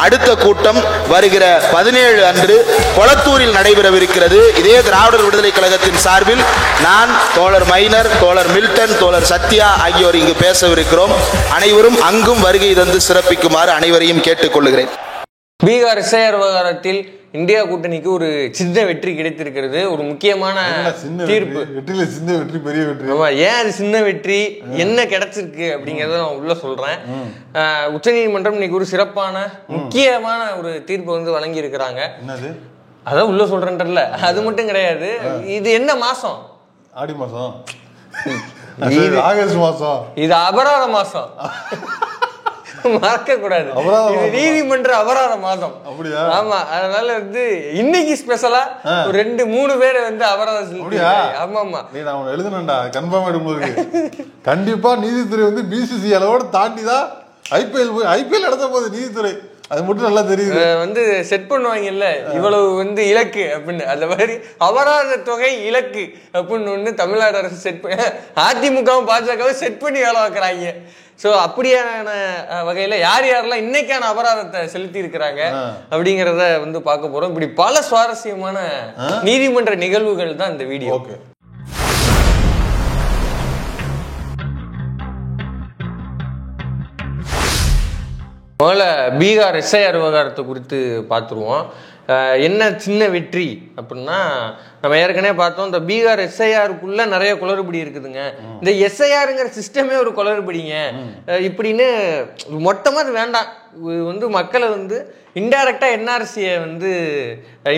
அடுத்த கூட்டம் வருகிற 17 அன்று கொளத்தூரில் நடைபெறவிருக்கிறது. இதே திராவிடர் விடுதலை கழகத்தின் சார்பில் நான், தோழர் மைனர், தோழர் மில்டன், தோழர் சத்யா ஆகியோர் இங்கு பேசவிருக்கிறோம். அனைவரும் அங்கும் வருகை தந்து சிறப்பிக்குமாறு அனைவரையும் கேட்டுக்கொள்கிறேன். பீகார் எஸ்ஐஆர் விவகாரத்தில் இந்தியா கூட்டணிக்கு ஒரு சின்ன வெற்றி கிடைத்திருக்கிறது. ஒரு முக்கியமான தீர்ப்பு. சின்ன வெற்றி, பெரிய வெற்றி. ஆமா, ஏன் அது சின்ன வெற்றி, என்ன கிடைச்சிருக்கு அப்படிங்கறத நான் உள்ள சொல்றேன். உச்சநீதிமன்றம் இன்னைக்கு ஒரு சிறப்பான முக்கியமான ஒரு தீர்ப்பு வந்து வழங்கி இருக்கிறாங்க. அதான் உள்ள சொல்றேன்ல, அது மட்டும் கிடையாது. இது என்ன மாசம்? ஆடி மாசம், ஆகஸ்ட் மாசம், இது அபராத மாசம். மறக்க கூடாது, நீதிமன்ற அபராத மாதம். ஆமா, அதனால வந்து இன்னைக்கு ஸ்பெஷலா ஒரு 2-3 பேரை வந்து அபராதம். ஆமா ஆமா, நான் எழுதுனேன்டா, கன்ஃபார்ம் எடுக்கும்போது கண்டிப்பா நீதித்துறை வந்து பிசிசி அளவோட தாண்டிதான் ஐபிஎல் நடத்த போகுது நீதித்துறை. அது மட்டும் நல்லா தெரியுது. வந்து செட் பண்ணுவாங்கல்ல, இவ்வளவு வந்து இலக்கு அப்படின்னு, அந்த மாதிரி அபராத தொகை இலக்கு அப்படின்னு ஒண்ணு தமிழ்நாடு அரசு செட் பண்ணி, அதிமுகவும் பாஜகவும் செட் பண்ணி வேலை வைக்கிறாங்க. ஸோ அப்படியான வகையில் யார் யாரெல்லாம் இன்னைக்கான அபராதத்தை செலுத்தி இருக்கிறாங்க அப்படிங்கிறத வந்து பார்க்க போறோம். இப்படி பல சுவாரஸ்யமான நீதிமன்ற நிகழ்வுகள் தான் இந்த வீடியோ. முதல்ல பீகார் எஸ்ஐஆர் விவகாரத்தை குறித்து பார்த்துருவோம். என்ன சின்ன வெற்றி அப்படின்னா, நம்ம ஏற்கனவே பார்த்தோம், இந்த பீகார் எஸ்ஐஆருக்குள்ள நிறைய குளறுபடி இருக்குதுங்க. இந்த எஸ்ஐஆருங்கிற சிஸ்டமே ஒரு குளறுபடிங்க இப்படின்னு மொத்தமாக அது வேண்டாம். வந்து மக்களை வந்து இன்டைரக்டா என்ஆர்சியை வந்து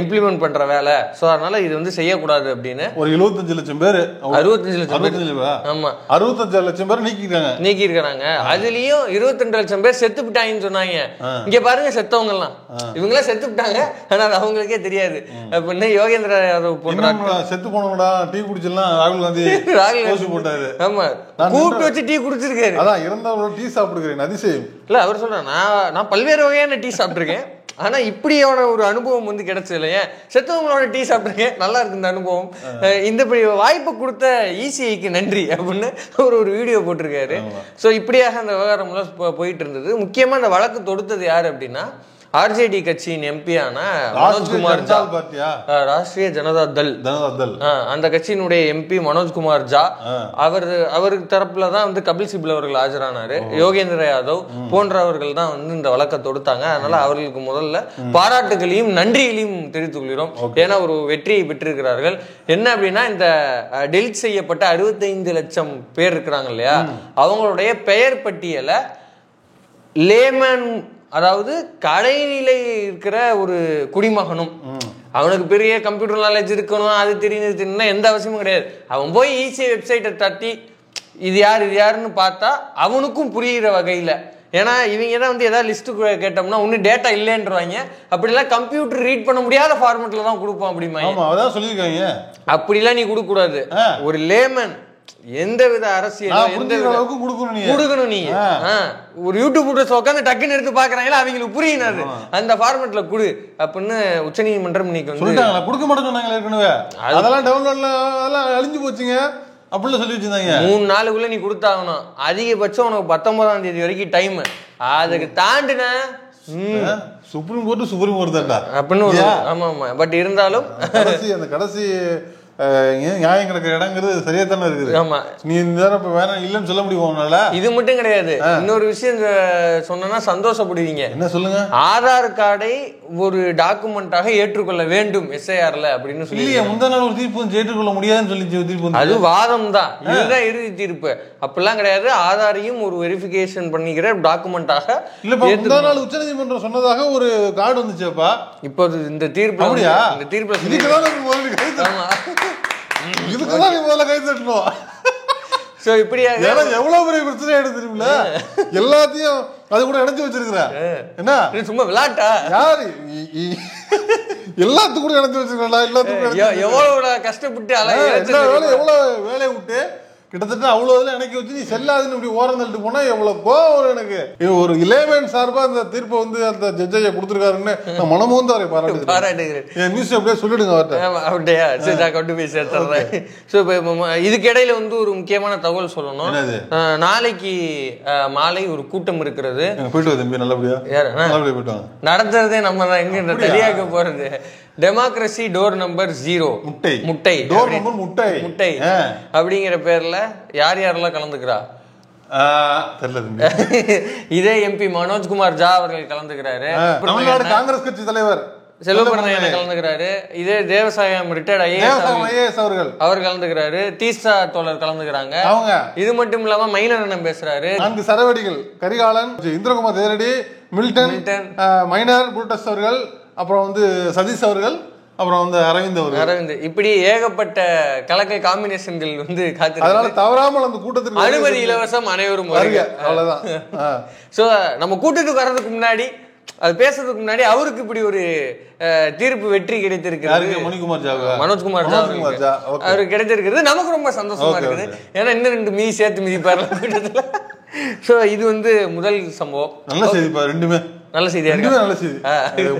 இம்ப்ளிமெண்ட் பண்ற வேலை. ஸோ அதனால இது வந்து செய்யக்கூடாது அப்படின்னு ஒரு 75 லட்சம் பேர், 65 லட்சம் பேர், ஆமா 65 லட்சம் பேர் நீக்கி இருக்காங்க. அதுலயும் 22 லட்சம் பேர் செத்து விட்டாங்கன்னு சொன்னாங்க. இங்க பாருங்க, செத்தவங்க எல்லாம் இவங்களாம் செத்து விட்டாங்க, ஆனா அது அவங்களுக்கே தெரியாது அப்படின்னு யோகேந்திர யாதவ் போடுறாங்க. செத்து போனவங்கடா டீ குடிச்சலாம் ராகுல் காந்தி போட்டாரு. ஆமா, கூப்பிட்டு வச்சு டீ குடிச்சிருக்காரு. அதான் இறந்தவங்களோட டீ சாப்பிடுகிறேன் அதிசயம் இல்ல. அவர் சொல்றேன், நான் பல்வேறு வகையான டீ சாப்பிட்டுருக்கேன், ஆனா இப்படியான ஒரு அனுபவம் வந்து கிடைச்சது இல்லையே. செத்தவங்களோட டீ சாப்பிட்டுருக்கேன், நல்லா இருக்கு இந்த அனுபவம். இந்த வாய்ப்பு கொடுத்த இசிஐக்கு நன்றி அப்படின்னு ஒரு வீடியோ போட்டிருக்காரு. ஸோ இப்படியாக அந்த விவகாரம்லாம் போயிட்டு இருந்தது. முக்கியமா இந்த வழக்கு தொடுத்தது யாரு அப்படின்னா, ஆர்ஜேடி கட்சியின் எம்பியான மனோஜ்குமார் ஜா, ராஷ்டிரிய ஜனதா தள், அந்த கட்சியினுடைய எம்பி மனோஜ்குமார் ஜா. அவருக்கு தரப்புலதான் வந்து கபில் சிபல் அவர்கள் ஆஜரானாரு. யோகேந்திர யாதவ் போன்றவர்கள் தான் வந்து இந்த வழக்கை தொடுத்தாங்க. அதனால அவர்களுக்கு முதல்ல பாராட்டுகளையும் நன்றிகளையும் தெரிவித்துக் கொள்கிறோம். ஏன்னா ஒரு வெற்றியை பெற்றிருக்கிறார்கள். என்ன அப்படின்னா, இந்த டெலிட் செய்யப்பட்ட 65 லட்சம் பேர் இருக்கிறாங்க இல்லையா, அவங்களுடைய பெயர் பட்டியலை லேமன், அதாவது கடைநிலை இருக்கிற ஒரு குடிமகனும், அவனுக்கு பெரிய கம்ப்யூட்டர் நாலேஜ் இருக்கணும், அது தெரியுதுன்னா எந்த அவசியமும் கிடையாது. அவன் போய் ஈஸியா வெப்சைட்டை தட்டி இது யாருன்னு பார்த்தா அவனுக்கும் புரியுற வகையில. ஏன்னா இவங்க தான் வந்து ஏதாவது லிஸ்ட் கேட்டோம்னா ஒன்னும் டேட்டா இல்லைன்றவாங்க. அப்படிலாம் கம்ப்யூட்டர் ரீட் பண்ண முடியாத ஃபார்மெட்ல தான் கொடுப்பான் அப்படிமா. அப்படிலாம் நீ கொடுக்க கூடாது. ஒரு லேமன் எந்த வித அரசியல் கொடுக்கணும். நீ ஒரு யூடியூப் உட்காந்து டக்குன்னு எடுத்து பாக்குறாங்களா, அவங்களுக்கு புரியுது, அந்த ஃபார்மெட்ல குடு அப்படின்னு உச்சநீதிமன்றம் இன்னைக்கு வந்து கொடுக்க மாட்டேன்னு ஏற்கனவே அதெல்லாம் டவுன்லோட்ல அதெல்லாம் அழிஞ்சு போச்சுங்க அப்படின்னு சொல்லி வச்சிருந்தாங்க. 3 நாளுக்குள்ள நீ கொடுத்தாகணும். அதிகபட்சம் உனக்கு 19ஆம் தேதி வரைக்கும் டைம். அதுக்கு தாண்டின சுப்ரீம் கோர்ட் தான்டா அப்படின்னு. ஆமா ஆமா, பட் இருந்தாலும் அந்த கடைசி நியாயம் கிடக்கிற இடங்கிறது சரியா தானே இருக்குது. ஆமா, நீ இந்த நேரம் இப்ப வேணாம் இல்லன்னு சொல்ல முடியும்னால. இது மட்டும் கிடையாது, இன்னொரு விஷயம் சொன்னா சந்தோஷப்படுவீங்க. என்ன சொல்லுங்க? ஆதார் கார்டை ஒரு டாக்குமெண்டாக ஏற்றுக்கொள்ள வேண்டும் எஸ்ஐஆர்ல அப்படின்னு சொல்லி. முந்தா நாள் ஒரு தீர்ப்பு ஏற்றுக்கொள்ள முடியாதுன்னு சொல்லி தீர்ப்பு. அது வாதம் தான், இதுதான் இறுதி தீர்ப்பு. அப்படிலாம் கிடையாது, ஆதாரையும் ஒரு வெரிஃபிகேஷன் பண்ணிக்கிற டாக்குமெண்டாக. இல்ல, முந்தா நாள் உச்சநீதிமன்றம் சொன்னதாக ஒரு கார்டு வந்துச்சுப்பா. இப்போ இந்த தீர்ப்பு, இந்த தீர்ப்புல இதுக்குதான் நீ முதல்ல கை தட்டணும். சோ இப்படியா எவ்வளவு பெரிய பிரச்சனை எடுத்துருல, எல்லாத்தையும் அது கூட இணைச்சு வச்சிருக்கிற. என்ன சும்மா விளையாட்டா? யாரு எல்லாத்துக்கும் கூட இணைச்சு வச்சிருக்கா? எல்லாத்துக்கும் எவ்வளவு கஷ்டப்பட்டு எவ்வளவு வேலையை விட்டு கிட்டத்தட்ட அவ்வளவு இதுல எனக்கு வச்சு நீ செல்லாதுன்னு இப்படி ஓரம் தள்ளிட்டு போனா எவ்வளவு கோவம் வரும் எனக்கு. ஒரு இளையமேன் சார்பா அந்த தீர்ப்பை வந்து அந்த ஜட்ஜையா கொடுத்துருக்காருன்னு நான் மனமோந்து அவரை பாராட்டுகிறேன். என் நியூஸ் அப்படியே சொல்லிடுங்க அவர்கிட்ட. அப்படியா? சரி, நான் கொண்டு போய் சேர்த்துறேன். ஸோ இப்போ இதுக்கு இடையில வந்து ஒரு முக்கியமான தகவல் சொல்லணும். நாளைக்கு மாலை ஒரு கூட்டம் இருக்கிறது. போயிட்டு தம்பி நல்லபடியா போயிட்டு வாங்க. நடத்துறதே நம்ம தான், எங்க தெரியாக்க போறது. டெமோக்ரஸி டோர் நம்பர் 0 முட்டை அப்படிங்கிற பேர்ல யார் யாரெல்லாம் கலந்துக்கிறா இதே எம்பி மனோஜ்குமார் ஜா அவர்கள் கலந்துக்கிறாரு. தமிழ்நாடு காங்கிரஸ் கட்சி தலைவர் செல்வபிரமணியன் கலந்துக்கிறாரு. இதே தேவசாயம் ரிட்டையர்ட் ஐஏஎஸ் அவர் கலந்துக்கிறாரு. தீஸ்தா தோழர் கலந்துக்கிறாங்க. இது மட்டும் இல்லாம மைனர் அண்ணன் பேசுறாரு. 4 சரவடிகள் Karikalan, Indrakumar Theradi, Milton, minor Brutus அவர்கள், அப்புறம் வந்து சதீஷ் அவர்கள், அப்புறம் வந்து அரவிந்த், இப்படி ஏகப்பட்ட கலக்கல் காம்பினேஷன்கள் வந்து காத்து. அதனால தவறாமல் அந்த கூட்டத்துக்கு அனுமதி இலவசம், அனைவரும் வருக. அவ்வளவுதான். சோ நம்ம கூட்டத்துக்கு வர்றதுக்கு முன்னாடி, அது பேசுறதுக்கு முன்னாடி அவருக்கு இப்படி ஒரு தீர்ப்பு வெற்றி கிடைத்திருக்கிறது. மனோஜ்குமார் ஜா அவருக்கு கிடைத்திருக்கிறது. நமக்கு ரொம்ப சந்தோஷமா இருக்குது. ஏன்னா இன்னும் 2 மீதி சேர்த்து மிதிப்பாரு கூட்டத்துல. சோ இது வந்து முதல் சம்பவம். நல்ல செய்தி. ரெண்டுமே நல்ல செய்தியா இருக்கு. நல்ல செய்தி.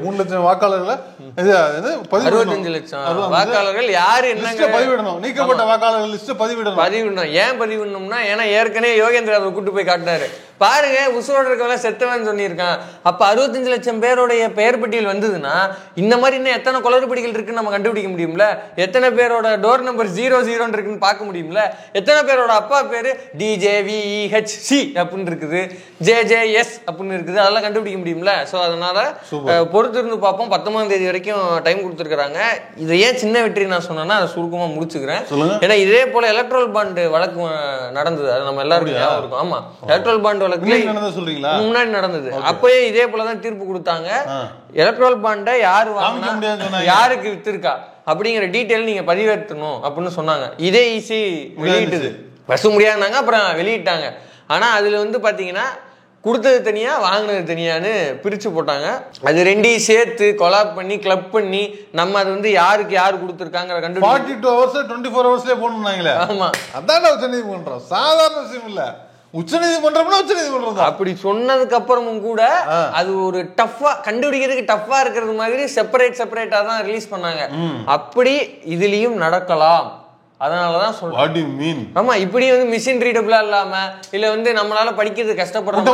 3 லட்சம் வாக்காளர்கள், 65 லட்சம் வாக்காளர்கள் யாரு என்ன பதிவிடணும். நீக்கப்பட்ட வாக்காளர்கள் லிஸ்ட் பதிவிடணும். ஏன் பதிவிடணும்னா, ஏன்னா ஏற்கனவே யோகேந்திர அவர் கூட்டு போய் காட்டினாரு. பாருங்க, உசுரோட இருக்கவங்க செத்தவன் சொல்லியிருக்கான். அப்ப 65 லட்சம் பேருடைய பெயர் பட்டியல் வந்ததுன்னா இந்த மாதிரி இன்னும் எத்தனை குளறுபடிகள் இருக்குன்னு நம்ம கண்டுபிடிக்க முடியும்ல. எத்தனை பேரோட டோர் நம்பர் 00 இருக்குன்னு பார்க்க முடியும்ல. எத்தனை பேரோட அப்பா பேரு DJVEHC அப்படின்னு இருக்குது, JJS அப்படின்னு இருக்குது, அதெல்லாம் கண்டுபிடிக்க முடியும்ல. சோ அதனால பொறுத்திருந்து பார்ப்போம். 19ஆம் தேதி வரைக்கும் டைம் கொடுத்துருக்காங்க. இதை ஏன் சின்ன வெற்றி நான் சொன்னேன்னா அதை சுருக்கமா முடிச்சுக்கிறேன். ஏன்னா இதே போல எலக்ட்ரல் பாண்ட் வழக்கு நடந்தது, அது நம்ம எல்லாருக்கும் ஞாபகம் இருக்கும். ஆமா, எலக்ட்ரல் பாண்ட் முன்னாடி நடந்தது. அப்பயே இதே போலதான் தீர்ப்பு கொடுத்தாங்க. எலக்ட்ரல் பாண்ட யாரு வாங்கினா, யாருக்கு வித்திருக்கா அப்படிங்கிற டீடைல் நீங்க பதிவேற்றணும் அப்படின்னு சொன்னாங்க. இதே ஈஸி வெளியிட்டது, வசூ முடியாதுனாங்க, அப்புறம் வெளியிட்டாங்க. ஆனா அதுல வந்து பாத்தீங்கன்னா கொடுத்தது தனியா வாங்கினது தனியான்னு பிரிச்சு போட்டாங்க. அது ரெண்டையும் சேர்த்து கொலாப் பண்ணி கிளப் பண்ணி நம்ம அது வந்து யாருக்கு யாரு கொடுத்துருக்காங்க கண்டு 42 hours 24 hours போடணும்னாங்களே. ஆமா, அதான் உச்சநீதிமன்றம். சாதாரண விஷயம் இல்ல. உச்சநீதிமன்றம் அப்படி சொன்னதுக்கு அப்புறமும் கூட அது ஒரு டஃப்பா கண்டுபிடிக்கிறதுக்கு டஃப்பா இருக்கிறது மாதிரி செப்பரேட்டா தான் ரிலீஸ் பண்ணாங்க. அப்படி இதுலயும் நடக்கலாம். அதனாலதான் சொல்றேன். ஆமா, இப்படி வந்து மிஷின் ரீடபிளா இல்லாம இல்ல வந்து நம்மளால படிக்கிறது கஷ்டப்படுறோம்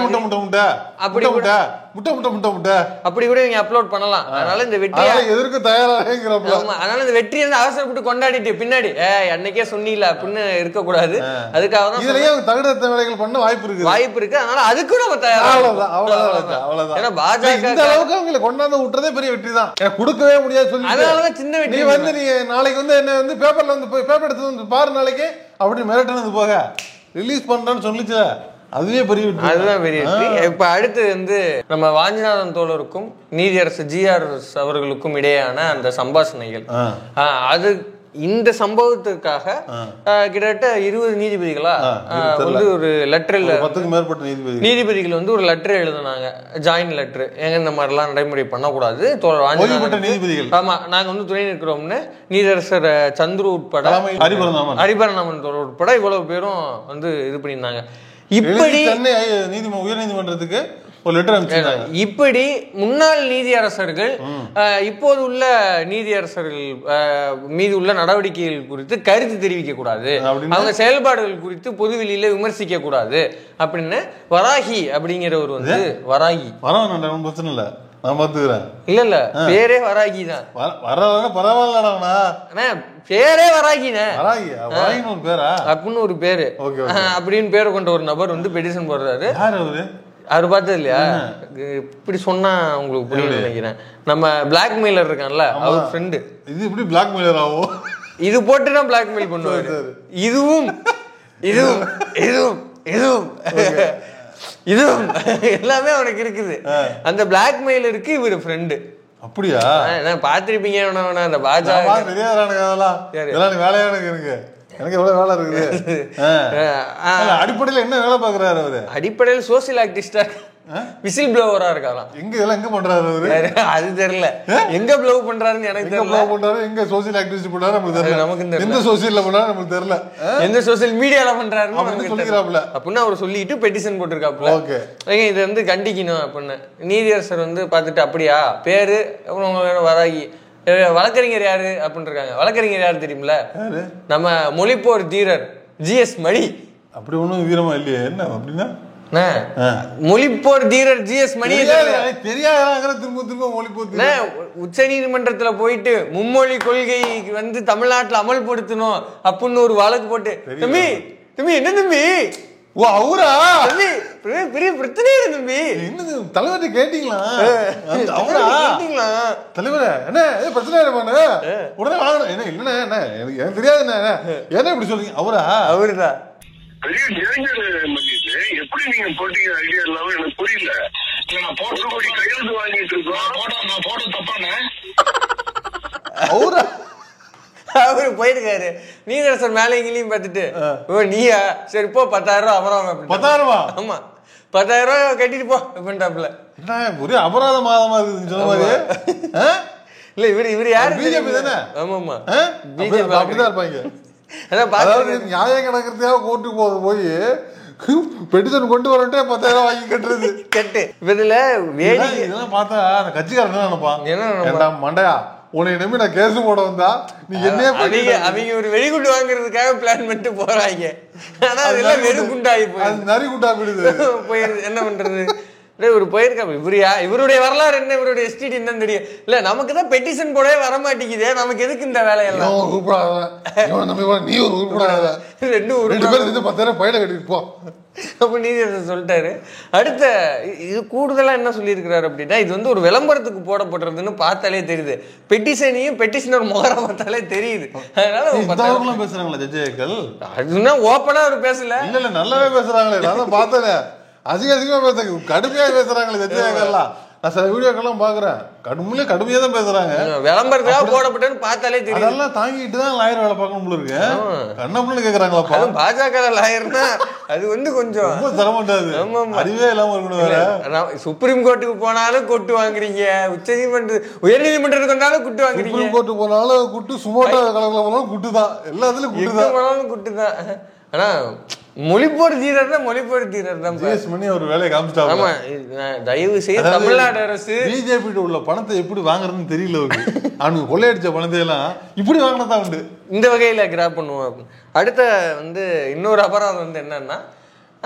அப்படி கூட நீங்க அப்லோட் பண்ணலாம். அதனால இந்த வெற்றியை எதற்கு தயாராகிறோம். அதனால இந்த வெற்றியை வந்து அவசரப்பட்டு கொண்டாடிட்டு பின்னாடி அன்னைக்கே சொன்னீல அப்படின்னு இருக்க கூடாது. அதுக்காக தான் இதுலயும் தகுந்த வேலைகள் பண்ண வாய்ப்பு இருக்கு. அதனால அதுக்கு நம்ம தயாரா. ஏன்னா பாஜக இந்த அளவுக்கு அவங்களை கொண்டாந்து விட்டுறதே பெரிய வெற்றி தான். கொடுக்கவே முடியாது சொல்லி அதனாலதான் சின்ன வெற்றி. வந்து நீ நாளைக்கு வந்து என்ன வந்து பேப்பர்ல வந்து பேப்பர் எடுத்து வந்து பாரு நாளைக்கு அப்படி மிரட்டினது போக ரிலீஸ் பண்றேன்னு சொல்லிச்சு. அதுவே பெரிய வெற்றி. அதுதான் பெரிய வெற்றி. இப்ப அடுத்து வந்து நம்ம வாஞ்சிநாதன் தோழருக்கும் நீதியரசு GRS அவர்களுக்கும் இடையேயான அந்த சம்பாஷணைகள், அது இந்த சம்பவத்துக்காக கிட்டத்தட்ட 20 நீதிபதிகளா வந்து ஒரு லெட்டர், 10க்கும் மேற்பட்ட நீதிபதிகள் வந்து ஒரு லெட்டர் எழுதினாங்க, ஜாயின் லெட்டர். ஏங்க இந்த மாதிரிலாம் நடைமுறை பண்ணக்கூடாது, நீதிபதிகள் ஆமா நாங்க வந்து துணை நிற்கிறோம்னு நீதியரசர் சந்துரு உட்பட ஹரிபரநாமன் தோழர் உட்பட இவ்வளவு பேரும் வந்து இது பண்ணியிருந்தாங்க. இப்படி உயர் நீதிமன்றத்துக்கு ஒரு லெட்டர் அனுப்பிச்சாங்க. இப்படி முன்னாள் நீதியரசர்கள் இப்போது உள்ள நீதியரசர்கள் மீது உள்ள நடவடிக்கைகள் குறித்து கருத்து தெரிவிக்க கூடாது, அவங்க செயல்பாடுகள் குறித்து பொதுவெளியில விமர்சிக்க கூடாது அப்படின்னு வராகி அப்படிங்கிறவர் வந்து வராகி பிரச்சனை இல்ல நான் பாத்துக்கிறேன். இல்ல பேரே வராகி தான். பரவாயில்லடா பேரே வராகினே அப்படின்னு ஒரு பேரு அப்படின்னு பேரை கொண்ட ஒரு நபர் வந்து பெட்டிஷன் போடுறாரு. அவர் பார்த்தது இல்லையா? இப்படி சொன்னா உங்களுக்கு புரியல நினைக்கிறேன். நம்ம பிளாக்மெயிலர் இருக்கான்ல, அவர் ஃப்ரெண்டு. இது இப்படி பிளாக்மெயிலர் ஆகும், இது போட்டுதான் பிளாக்மெயில் பண்ணுவாரு. இதுவும் இதுவும் இதுவும் இதுவும் இதுவும் எல்லாமே அவனுக்கு இருக்குது. அந்த பிளாக்மெயிலருக்கு இவரு ஃப்ரெண்டு. அப்படியா? பாத்திருப்பீங்க அந்த பாஜக வேலையா இருக்கு. எனக்கு எவ்வளவு வேலை இருக்குது. அடிப்படையில் என்ன வேலை பாக்குறாரு அவரு? அடிப்படையில் சோசியல் ஆக்டிவிஸ்டா விசில் ப்ளோவரா இருக்காராம். எங்க இதெல்லாம் எங்க பண்றாரு அவரு? அது தெரியல, எங்க ப்ளோவ் பண்றாருன்னு எனக்கு தெரியல. பண்றாரு எங்க சோசியல் ஆக்டிவிட்டி பண்றாரு நமக்கு தெரியல. நமக்கு எந்த சோசியல்ல பண்றாரு நமக்கு தெரியல. எந்த சோசியல் மீடியால பண்றாருன்னு நமக்கு சொல்லிக்கிறாப்ல அப்படின்னு அவர் சொல்லிட்டு பெட்டிஷன் போட்டிருக்காப்ல. ஓகே, இது வந்து கண்டிக்கணும் அப்படின்னு நீதியரசர் வந்து பார்த்துட்டு அப்படியா பேரு வராகி வழக்கறிஞர் யாரு அப்படின்னு இருக்காங்க. வழக்கறிஞர் யாரு தெரியுமில? நம்ம மொழிப்போர் தீரர் ஜிஎஸ் மணி. அப்படி ஒண்ணும் வீரமா இல்லையே, என்ன அப்படின்னா மொழிப்போர் தீரர் ஜிஎஸ் மணி தெரியாத திரும்ப திரும்ப மொழிப்போர். உச்ச நீதிமன்றத்துல போயிட்டு மும்மொழி கொள்கை வந்து தமிழ்நாட்டுல அமல்படுத்தணும் அப்படின்னு ஒரு வழக்கு போட்டு தம்பி தம்பி என்ன தம்பி ஓ அவரா தம்பி பெரிய பிரச்சனை தம்பி என்ன தலைவர்கிட்ட கேட்டீங்களா? அவரா கேட்டீங்களா தலைவரே என்ன பிரச்சனை இருப்பானு உடனே வாங்கணும். என்ன இல்லைண்ணே என்ன எனக்கு தெரியாது என்ன இப்படி சொல்றீங்க? அவரா அவருதான் எப்படி நீங்க போட்டீங்க ஐடியா இல்லாம எனக்கு புரியல. நான் போட்ட கோடி கையெழுத்து வாங்கிட்டு இருக்கோம். நான் போட்ட தப்பானே அவரா அவரு போயிருக்காரு நீதிரசர் மேலே எங்கேயும் பார்த்துட்டு ஓ நீயா சரி போ 10,000 ரூபா அபராதம். 10,000? ஆமா 10,000 ரூபா கட்டிட்டு போ அப்படின்ட்டாப்ல. என்ன ஒரே அபராத மாதமா இருக்குது சொன்ன மாதிரி. இல்ல இவரு யாரு? பிஜேபி தானே? ஆமாமா பிஜேபி அப்படிதான் இருப்பாங்க. அதாவது நியாயம் கிடக்கிறதுக்காக கோர்ட்டுக்கு போய் பெட்டிஷன் கொண்டு வரட்டே 10,000 வாங்கி கட்டுறது கட்டு. இதுல வேடிக்கை இதெல்லாம் பார்த்தா அந்த கட்சிக்காரன் நினைப்பான், என்ன மண்டையா உன்னை நம்பி நான் கேஸ் போட வந்தா நீ என்னையே அவங்க ஒரு வெடிகுண்டு வாங்குறதுக்காக பிளான் பண்ணிட்டு போறாங்க. ஆனா அதெல்லாம் வெடிகுண்டாகி போய் நரி குண்டா போயிடுது. போயிருது என்ன பண்றது? ஒரு போயிருக்கா இவருடைய வரலாறு என்ன, இவருடைய எஸ்டிடி என்னன்னு தெரியும் இல்ல. நமக்கு தான் பெட்டிஷன் போடவே வர மாட்டேங்குதே, நமக்கு எதுக்கு இந்த வேலையெல்லாம்? நீ ஒரு உருப்படாத 2 பேர் 10,000 பயில கட்டிட்டு போ அப்ப நீதியரசர் சொல்லிட்டாரு. அடுத்த இது கூடுதலா என்ன சொல்லியிருக்கிறாரு அப்படின்னா, இது வந்து ஒரு விளம்பரத்துக்கு போடப்படுறதுன்னு பார்த்தாலே தெரியுது. பெட்டிஷனையும் பெட்டிஷனர் முகர பார்த்தாலே தெரியுது. அதனால பேசுறாங்களா ஜட்ஜேக்கள்? அதுன்னா ஓப்பனா அவர் பேசல. இல்ல நல்லாவே பேசுறாங்களே, நான் பார்த்தேன். அதிகமா பேசுறாங்க, கடுமையா பேசுறாங்களே ஜட்ஜேக்கள்லாம். நான் சில வீடியோக்கெல்லாம் பாக்குறேன், கடுமையா தான் பேசுறாங்க. விளம்பரத்துக்காக போடப்பட்டேன்னு பார்த்தாலே தெரியும். அதெல்லாம் தாங்கிட்டு தான் லாயர் வேலை பார்க்கணும் போல இருக்கு. கண்ணப்பன்னு கேக்குறாங்களா? பாஜக லாயர்னா அது வந்து கொஞ்சம் ரொம்ப சிரமண்டாது, அறிவே இல்லாம இருக்கணும். வேற சுப்ரீம் கோர்ட்டுக்கு போனாலும் கொட்டு வாங்குறீங்க, உச்ச நீதிமன்ற உயர் நீதிமன்றத்துக்கு வந்தாலும் குட்டு வாங்குறீங்க. சுப்ரீம் கோர்ட்டு போனாலும் குட்டு, சுமோட்டோ கலர்ல போனாலும் குட்டு தான், எல்லாத்துலயும் குட்டு தான், போனாலும் குட்டு தான். ஆனா மொழிப்போர் தீரர் தான், மொழிப்போர் தீரர் தான். ஜிஎஸ் மணி ஒரு வேலையை காமிச்சிட்டாங்க. ஆமா, தயவு செய்து தமிழ்நாடு அரசு பிஜேபி உள்ள பணத்தை எப்படி வாங்குறதுன்னு தெரியல அவருக்கு. அவனுக்கு கொள்ளையடிச்ச பணத்தை எல்லாம் இப்படி வாங்கினதான் உண்டு. இந்த வகையில கிராப் பண்ணுவோம். அடுத்த வந்து இன்னொரு அபராதம் வந்து என்னன்னா,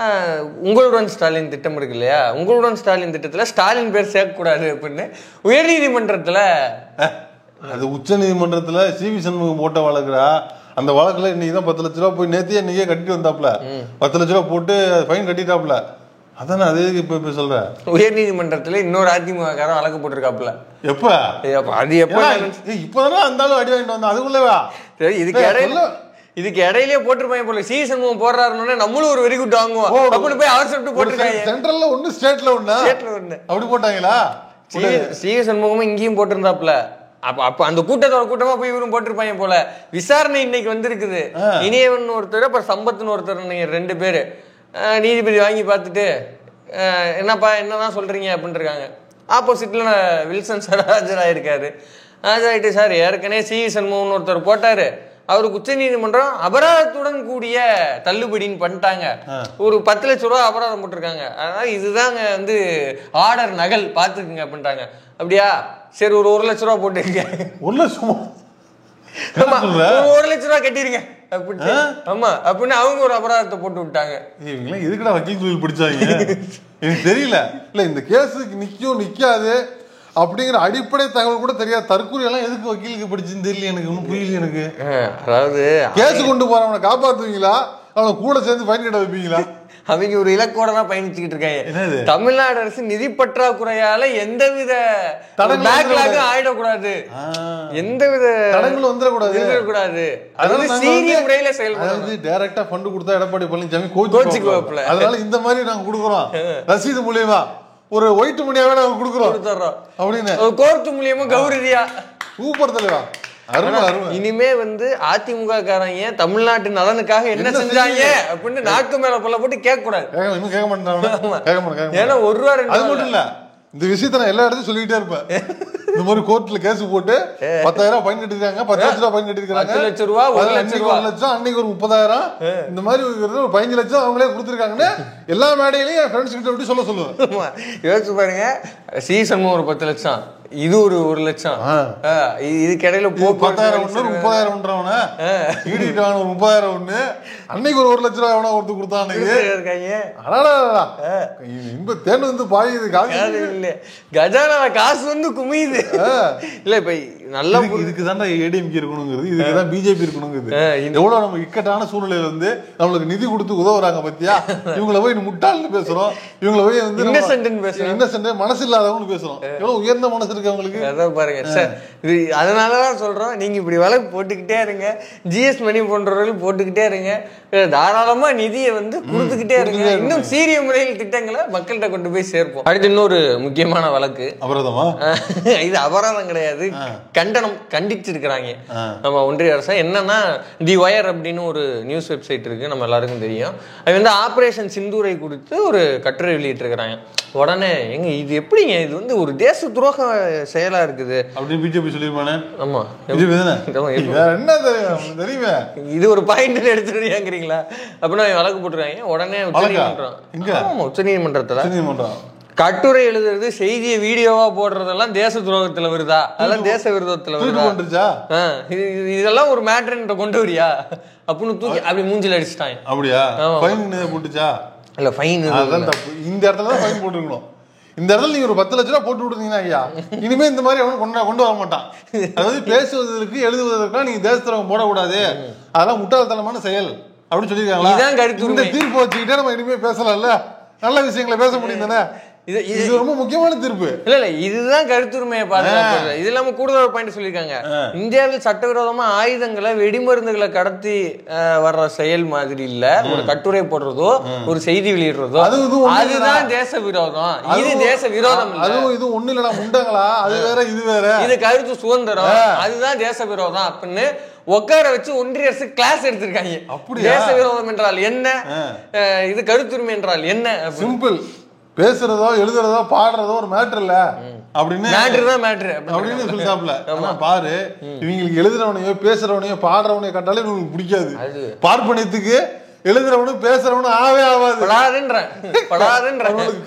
உங்களுடன் ஸ்டாலின் திட்டம் இருக்கு இல்லையா, உங்களுடன் ஸ்டாலின் திட்டத்துல ஸ்டாலின் பேர் சேர்க்கக்கூடாது அப்படின்னு உயர் நீதிமன்றத்துல, அது உச்ச நீதிமன்றத்துல சிவி சண்முகம் போட்ட வழக்குடா. அந்த வழக்குல இன்னைக்கு தான் 10 லட்ச ரூபா போய் இன்னைக்கே கட்டிட்டு வந்தாப்ல. 10 லட்ச ரூபா போட்டு ஃபைன் கட்டிட்டாப்ல. அதானே அதே இப்ப சொல்ற. உயர் நீதிமன்றத்துல இன்னொரு அதிமுக காரன் வழக்கு போட்டிருக்காப்ல. எப்ப அது எப்ப? இப்பதானே அந்த ஆளு அடி வாங்கிட்டு வந்தா, அதுக்குள்ளவா? சரி, இதுக்கு இடையிலேயே போட்டிருப்பாங்க போல. சி சண்முகம் போடுறாருன்னு நம்மளும் ஒரு வெரி குட் வாங்குவோம் அப்படின்னு போய் அவர் சொல்லிட்டு போட்டிருக்காங்க. சென்ட்ரல்ல ஒண்ணு, ஸ்டேட்ல ஒண்ணு அப்படி போட்டாங்களா? சி சண்முகமும் இங்கேயும் போட்டிருந்தாப்ல. அப்ப அந்த கூட்டமா போய் இவரும் போட்டிருப்பாங்க போல. விசாரணை இன்னைக்கு வந்திருக்குது. இனியவன் ஒருத்தர், அப்புறம் சம்பத்னு ஒருத்தர், 2 பேரு நீதிபதி வாங்கி பார்த்துட்டு என்னப்பா என்னதான் சொல்றீங்க அப்படின்னு இருக்காங்க. ஆப்போசிட்ல வில்சன் சார் ஆஜராயிருக்காரு. ஆஜராயிட்டு, சார் ஏற்கனவே சி சண்முகம்னு ஒருத்தர் போட்டாரு, அவருக்கு உச்ச நீதிமன்றம் அபராதத்துடன் கூடிய தள்ளுபடின்னு பண்ணிட்டாங்க, ஒரு 10 லட்ச ரூபா அபராதம் போட்டிருக்காங்க, அதனால இதுதாங்க வந்து ஆர்டர் நகல் பாத்துக்குங்க அப்படின்ட்டாங்க. அப்படியா, சரி ஒரு 1 லட்ச ரூபா போட்டுருங்க. 1 லட்சம்? 1 லட்ச ரூபா கட்டிருங்க அப்படின்னு. ஆமா அப்படின்னு அவங்க ஒரு அபராதத்தை போட்டு விட்டாங்க. இவங்க எதுக்குடா வக்கீல் தொழில் பிடிச்சாங்க எனக்கு தெரியல. இல்ல இந்த கேஸுக்கு நிக்கும் நிக்காது அப்படிங்கிற அடிப்படை தகவல் கூட தெரியாது. தற்கொலை எல்லாம் எதுக்கு வக்கீலுக்கு பிடிச்சுன்னு தெரியல எனக்கு, ஒன்றும் புரியல எனக்கு. அதாவது கேஸ் கொண்டு போறவனை காப்பாத்துவீங்களா, அவனை கூட சேர்ந்து ஃபைன் கட்ட வைப்பீங்களா? அவங்க ஒரு இலக்கோட தான் பயணிச்சுக்கிட்டு இருக்காங்க. தமிழ்நாடு அரசு நிதி பற்றாக்குறையால எந்தவித பேக்லாகும் ஆயிடக்கூடாது, எந்தவித தடங்களும் வந்துடக்கூடாது. அதாவது சீரிய முறையில செயல்படுறது. டைரக்டா ஃபண்ட் கொடுத்தா எடப்பாடி பழனிசாமி கோச்சுக்குவாப்ல. அதனால இந்த மாதிரி நாங்க கொடுக்குறோம், ரசீது மூலியமா ஒரு ஒயிட் மணியாவே நாங்க கொடுக்குறோம் அப்படின்னு, கோர்ட் மூலியமா கௌரவியா. சூப்பர் தலைவா. இனிமே வந்து அதிமுக காரங்க தமிழ்நாட்டு நலனுக்காக என்ன செஞ்சாங்க அப்படின்னு நாக்கு மேல பல்ல போட்டு கேட்க கூடாது. ஏன்னா ஒரு ரூபா அது மட்டும் இல்ல, இந்த விஷயத்த நான் எல்லா இடத்தையும் சொல்லிக்கிட்டே இருப்பேன். இந்த மாதிரி கோர்ட்ல கேஸ் போட்டு 10,000 ஃபைன் கட்டிருக்காங்க, 10 லட்சம் ரூபாய் ஃபைன் கட்டிருக்காங்க, 10 லட்சம் ரூபா, 1 லட்சம், அன்னைக்கு ஒரு 30,000, இந்த மாதிரி ஒரு 15 லட்சம் அவங்களே கொடுத்துருக்காங்கன்னு எல்லா மேடையிலையும் என் ஃப்ரெண்ட்ஸ் கிட்ட விட்டு சொல்லுவேன். யோசிச்சு பாருங்க, சீசன் ஒரு 10 லட்சம், இது ஒரு 1 லட்சம், இதுக்கு இடையில 10,000 ஒண்ணு 30,000 ஒன்றவன ஈடிட்டு வாங்க, ஒரு 30,000 ஒண்ணு, அன்னைக்கு ஒரு 1 லட்சம் ரூபாய் எவனா ஒருத்தர் கொடுத்தாங்க. இன்ப தேன் வந்து பாயுது, காசு இல்ல கஜானால காசு வந்து குமியுது. இல்ல இப்ப நல்ல இதுக்கு தான் ஏடிஎம்கே இருக்கணுங்கிறது, இதுக்கு தான் பிஜேபி இருக்கணுங்கிறது. எவ்வளவு நம்ம இக்கட்டான சூழ்நிலையில வந்து நம்மளுக்கு நிதி கொடுத்து உதவுறாங்க பத்தியா. இவங்கள போய் முட்டாள்னு பேசுறோம், இவங்கள போய் வந்து இன்னசென்ட் மனசு இல்லாதவங்க பேசுறோம். எவ்வளவு உயர்ந்த மனசு இருக்கு அவங்களுக்கு. அதான் பாருங்க சார், அதனாலதான் சொல்றோம், நீங்க இப்படி வழக்கு போட்டுக்கிட்டே இருங்க, ஜிஎஸ் மணி போன்றவர்கள் போட்டுக்கிட்டே இருங்க, தாராளமா நிதியை வந்து கொடுத்துக்கிட்டே இருங்க, இன்னும் சீரிய முறையில் திட்டங்களை மக்கள்கிட்ட கொண்டு போய் சேர்ப்போம். அடுத்து இன்னொரு முக்கியமான வழக்கு. அபராதமா? இது அபராதம் கிடையாது, கண்டனம் கண்டிச்சிருக்கிறாங்க நம்ம ஒன்றிய அரசு. என்னன்னா, தி ஒயர் அப்படின்னு ஒரு நியூஸ் வெப்சைட் இருக்கு, நம்ம எல்லாருக்கும் தெரியும். அது வந்து ஆபரேஷன் சிந்தூரை குறித்து ஒரு கட்டுரை வெளியிட்டு இருக்கிறாங்க. உடனே எங்க இது எப்படிங்க, இது வந்து ஒரு தேச துரோக செயலா இருக்குது அப்படின்னு பிஜேபி சொல்லிருப்பானே. ஆமா, என்ன தெரியுமே, இது ஒரு பாயிண்ட் எடுத்துறீங்களா அப்படின்னா வழக்கு போட்டுருக்காங்க. உடனே உச்சநீதிமன்றத்துல கட்டுரை எழுதுறது, செய்தியை வீடியோவா போடுறதெல்லாம் தேச துரோகத்துல வருதா, அதெல்லாம் தேச விரோதத்துல வருதா, இதெல்லாம் ஒரு மேட்டர் கொண்டு வரியா அப்படின்னு தூக்கி அப்படி மூஞ்சில அடிச்சுட்டாங்க. அப்படியா? ஃபைன் போட்டுச்சா? இல்ல ஃபைன் அதான் தப்பு. இந்த இடத்துல தான் ஃபைன் போட்டுருக்கணும். இந்த இடத்துல நீங்க ஒரு 10 லட்ச ரூபாய் போட்டு விட்டுருந்தீங்கன்னா ஐயா, இனிமே இந்த மாதிரி அவனுக்கு கொண்டு வர மாட்டான். அதாவது பேசுவதற்கு எழுதுவதற்கெல்லாம் நீங்க தேச துரோகம் போடக்கூடாது, அதெல்லாம் முட்டாள்தனமான செயல் அப்படின்னு சொல்லியிருக்காங்களா. இந்த தீர்ப்பு வச்சுக்கிட்டே நம்ம இனிமே பேசலாம்ல, நல்ல விஷயங்களை பேச முடியும் தானே. இது ரொம்ப முக்கியமான தீர்ப்பு. இல்ல இதுதான் கருத்துரிமையை பாதுகாப்பு. இது இல்லாம கூடுதல் ஒரு பாயிண்ட் சொல்லியிருக்காங்க, இந்தியாவில் சட்டவிரோதமா ஆயுதங்களை, வெடிமருந்துகளை கடத்தி வர்ற செயல் மாதிரி இல்ல ஒரு கட்டுரை போடுறதோ ஒரு செய்தி வெளியிடுறதோ, அதுதான் தேச விரோதம். இது தேச விரோதம் இல்ல, அதுவும் இது ஒண்ணு இல்லடா முண்டங்களா, அது வேற இது வேற, இது கருத்து சுதந்திரம், அதுதான் தேச விரோதம் அப்படின்னு உட்கார வச்சு ஒன்றிய அரசு கிளாஸ் எடுத்திருக்காங்க. தேச விரோதம் என்றால் என்ன, இது கருத்துரிமை என்றால் என்ன. சிம்பிள். பேசுறதோ எழுதுறதோ பாடுறதோ ஒரு மேட்டர் இல்ல அப்படின்னு சொல்லிட்டாப்ல. பாரு, இவங்களுக்கு எழுதுறவனையோ பேசுறவனையோ பாடுறவனையோ கட்டாலே உங்களுக்கு பிடிக்காது. பார்ப்பனியத்துக்கு எழுதுறவனும் பேசுறவனும் ஆவே ஆகாது,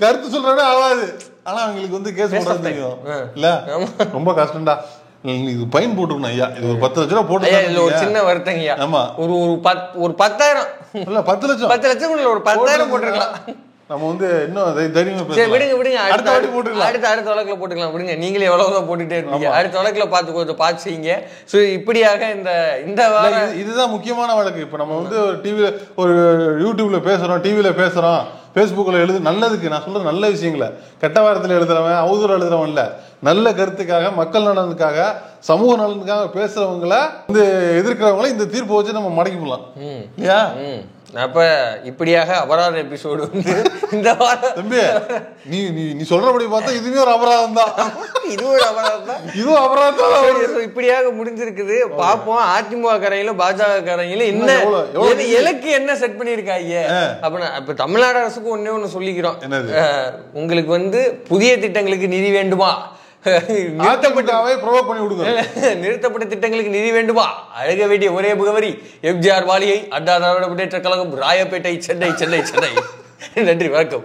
கருத்து சொல்றவனே ஆகாது. ஆனா அவங்களுக்கு வந்து கேஸ் போடுறது தெரியும் இல்ல, ரொம்ப கஷ்டம்டா. இது பைன் போட்டுருக்கணும் ஐயா, இது ஒரு 10 லட்சம் ரூபாய் போட்டு ஒரு சின்ன வருத்தங்க. ஆமா, ஒரு 10,000 இல்ல 10 லட்சம் ஒரு 10,000 போட்டுருக்கலாம். நம்ம வந்து இன்னும் தைரியமா விடுங்க, அடுத்த வழக்குல போட்டுக்கலாம். விடுங்க, நீங்களே எவ்வளவுதான் போட்டுட்டே இருப்பீங்க, அடுத்த வழக்குல பார்த்து செய்யுங்க. ஸோ இப்படியாக இந்த இதுதான் முக்கியமான வழக்கு. இப்ப நம்ம வந்து ஒரு டிவில ஒரு யூடியூப்ல பேசுறோம், டிவில பேசுறோம், பேஸ்புக்ல எழுது நல்லதுக்கு, நான் சொல்றது நல்ல விஷயங்கள, கெட்ட வாரத்துல எழுதுறவன் அவதூறு எழுதுறவன் இல்ல, நல்ல கருத்துக்காக, மக்கள் நலனுக்காக, சமூக நலனுக்காக பேசுறவங்களை வந்து எதிர்க்கிறவங்களை இந்த தீர்ப்பு வச்சு நம்ம மடக்கி போடலாம் இல்லையா. அப்ப இப்படியாக அபராத எபிசோடு வந்து இந்த வாரம் தம்பி, நீ சொல்றபடி பார்த்தா இதுவே ஒரு அபராதம் தான், இதுவும் அபராதம் தான். இப்படியாக முடிஞ்சிருக்குது. பாப்போம் அதிமுக காரங்களும் பாஜக காரங்களும் என்ன இலக்கு என்ன செட் பண்ணிருக்காங்க அப்படின்னா. இப்ப தமிழ்நாடு அரசுக்கு ஒண்ணு சொல்லிக்கிறோம், உங்களுக்கு வந்து புதிய திட்டங்களுக்கு நிதி வேண்டுமா, நிறுத்தப்பட்ட திட்டங்களுக்கு நிதி வேண்டுமா, அழக வேண்டிய ஒரே முகவரி எம்ஜிஆர் மாளிகை, அண்ணா திராவிட முன்னேற்ற கழகம், ராயப்பேட்டை, சென்னை. நன்றி, வணக்கம்.